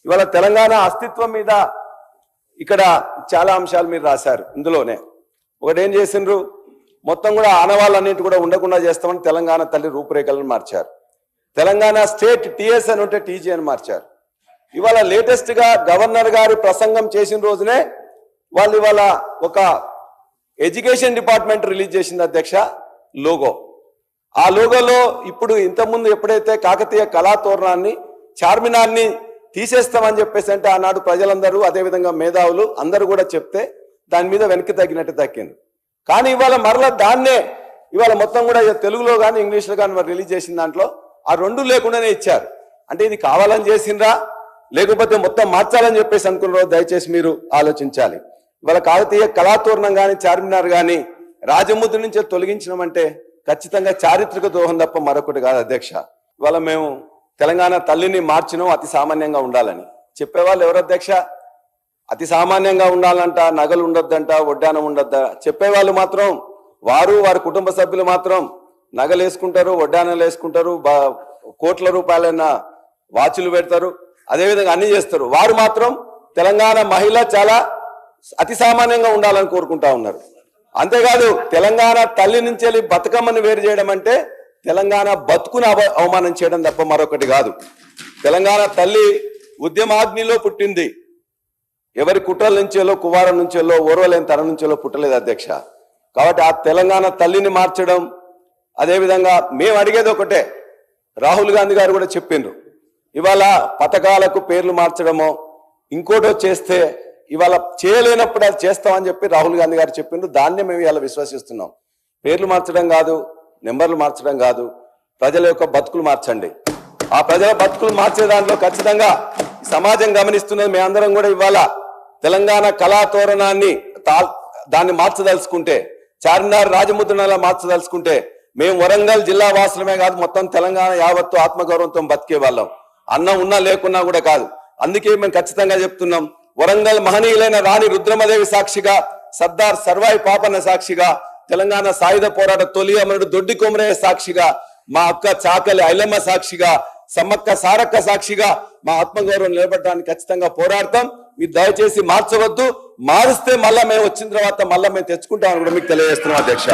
ఇవాళ తెలంగాణ అస్తిత్వం మీద ఇక్కడ చాలా అంశాలు మీరు రాశారు. ఇందులోనే ఒకటి ఏం చేసిండ్రు, మొత్తం కూడా ఆనవాళ్ళన్నింటి కూడా ఉండకుండా చేస్తామని తెలంగాణ తల్లి రూపురేఖలను మార్చారు. తెలంగాణ స్టేట్ టీఎస్ అని ఉంటే టీజీ అని మార్చారు. ఇవాళ లేటెస్ట్ గా గవర్నర్ గారి ప్రసంగం చేసిన రోజునే వాళ్ళు ఇవాళ ఒక ఎడ్యుకేషన్ డిపార్ట్మెంట్ రిలీజ్ చేసింది అధ్యక్ష లోగో. ఆ లోగోలో ఇప్పుడు ఇంతకుముందు ఎప్పుడైతే కాకతీయ కళాతోరణాన్ని చార్మినార్ని తీసేస్తామని చెప్పేసి అంటే ఆనాడు ప్రజలందరూ అదేవిధంగా మేధావులు అందరూ కూడా చెప్తే దాని మీద వెనక్కి తగ్గినట్టు దక్కింది. కానీ ఇవాళ మరలా దాన్నే ఇవాళ మొత్తం కూడా తెలుగులో కానీ ఇంగ్లీష్లో కానీ మరి రిలీజ్ చేసిన దాంట్లో ఆ రెండు లేకుండానే ఇచ్చారు. అంటే ఇది కావాలని చేసిండ్రా లేకపోతే మొత్తం మార్చాలని చెప్పేసి అనుకున్నారో దయచేసి మీరు ఆలోచించాలి. ఇవాళ కాకతీయ కళాతోరణం కానీ చార్మినార్ కానీ రాజముద్ర నుంచి తొలగించడం ఖచ్చితంగా చారిత్రక ద్రోహం తప్ప మరొకటి కాదు అధ్యక్ష. ఇవాళ మేము తెలంగాణ తల్లిని మార్చినాం అతి సామాన్యంగా ఉండాలని చెప్పేవాళ్ళు ఎవరు అధ్యక్ష? అతి సామాన్యంగా ఉండాలంట, నగలు ఉండొద్దంట, వడ్డానం ఉండొద్దా చెప్పేవాళ్ళు మాత్రం వారి కుటుంబ సభ్యులు మాత్రం నగలు వేసుకుంటారు, వడ్డానాలు వేసుకుంటారు, కోట్ల రూపాయలైన వాచులు పెడతారు, అదేవిధంగా అన్ని చేస్తారు. వారు మాత్రం తెలంగాణ మహిళ చాలా అతి సామాన్యంగా ఉండాలని కోరుకుంటా ఉన్నారు. అంతేకాదు తెలంగాణ తల్లి నుంచి వెళ్ళి బతుకమ్మని వేరు చేయడం అంటే తెలంగాణ బతుకును అవమానం చేయడం తప్ప మరొకటి కాదు. తెలంగాణ తల్లి ఉద్యమాగ్నిలో పుట్టింది. ఎవరి కుట్రల నుంచేలో కువారం నుంచేలో ఓర్వలేని తన నుంచేలో పుట్టలేదు అధ్యక్ష. కాబట్టి ఆ తెలంగాణ తల్లిని మార్చడం, అదేవిధంగా మేము అడిగేది ఒకటే, రాహుల్ గాంధీ గారు కూడా చెప్పిండ్రు ఇవాళ పథకాలకు పేర్లు మార్చడమో ఇంకోటో చేస్తే ఇవాళ చేయలేనప్పుడు అది చేస్తామని చెప్పి రాహుల్ గాంధీ గారు చెప్పిండ్రు. దాన్నే మేము ఇలా విశ్వసిస్తున్నాం. పేర్లు మార్చడం కాదు, నెంబర్లు మార్చడం కాదు, ప్రజల యొక్క బతుకులు మార్చండి. ఆ ప్రజల బతుకులు మార్చే దాంట్లో ఖచ్చితంగా సమాజం గమనిస్తున్నది. మేమందరం కూడా ఇవాళ తెలంగాణ కళాతోరణాన్ని దాన్ని మార్చదలుచుకుంటే, చార్మినార్ రాజముద్రలా మార్చదలుచుకుంటే మేము వరంగల్ జిల్లా వాసులమే కాదు మొత్తం తెలంగాణ యావత్తు ఆత్మగౌరవంతో బతికే వాళ్ళం. అన్నం ఉన్నా లేకున్నా కూడా కాదు. అందుకే మేము ఖచ్చితంగా చెప్తున్నాం, వరంగల్ మహనీయులైన రాణి రుద్రమదేవి సాక్షిగా, సర్దార్ సర్వాయి పాపన్న సాక్షిగా, తెలంగాణ సాయుధ పోరాట తొలి అమరుడు దొడ్డి కొమరయ్య సాక్షిగా, మా అక్క చాకలి ఐలమ్మ సాక్షిగా, సమ్మక్క సారక్క సాక్షిగా మా ఆత్మగౌరవం నిలబడడానికి ఖచ్చితంగా పోరాడతాం. మీరు దయచేసి మార్చవద్దు. మారుస్తే మళ్ళా మేము వచ్చిన తర్వాత మళ్ళా మేము తెచ్చుకుంటామని కూడా మీకు తెలియజేస్తున్నాం అధ్యక్ష.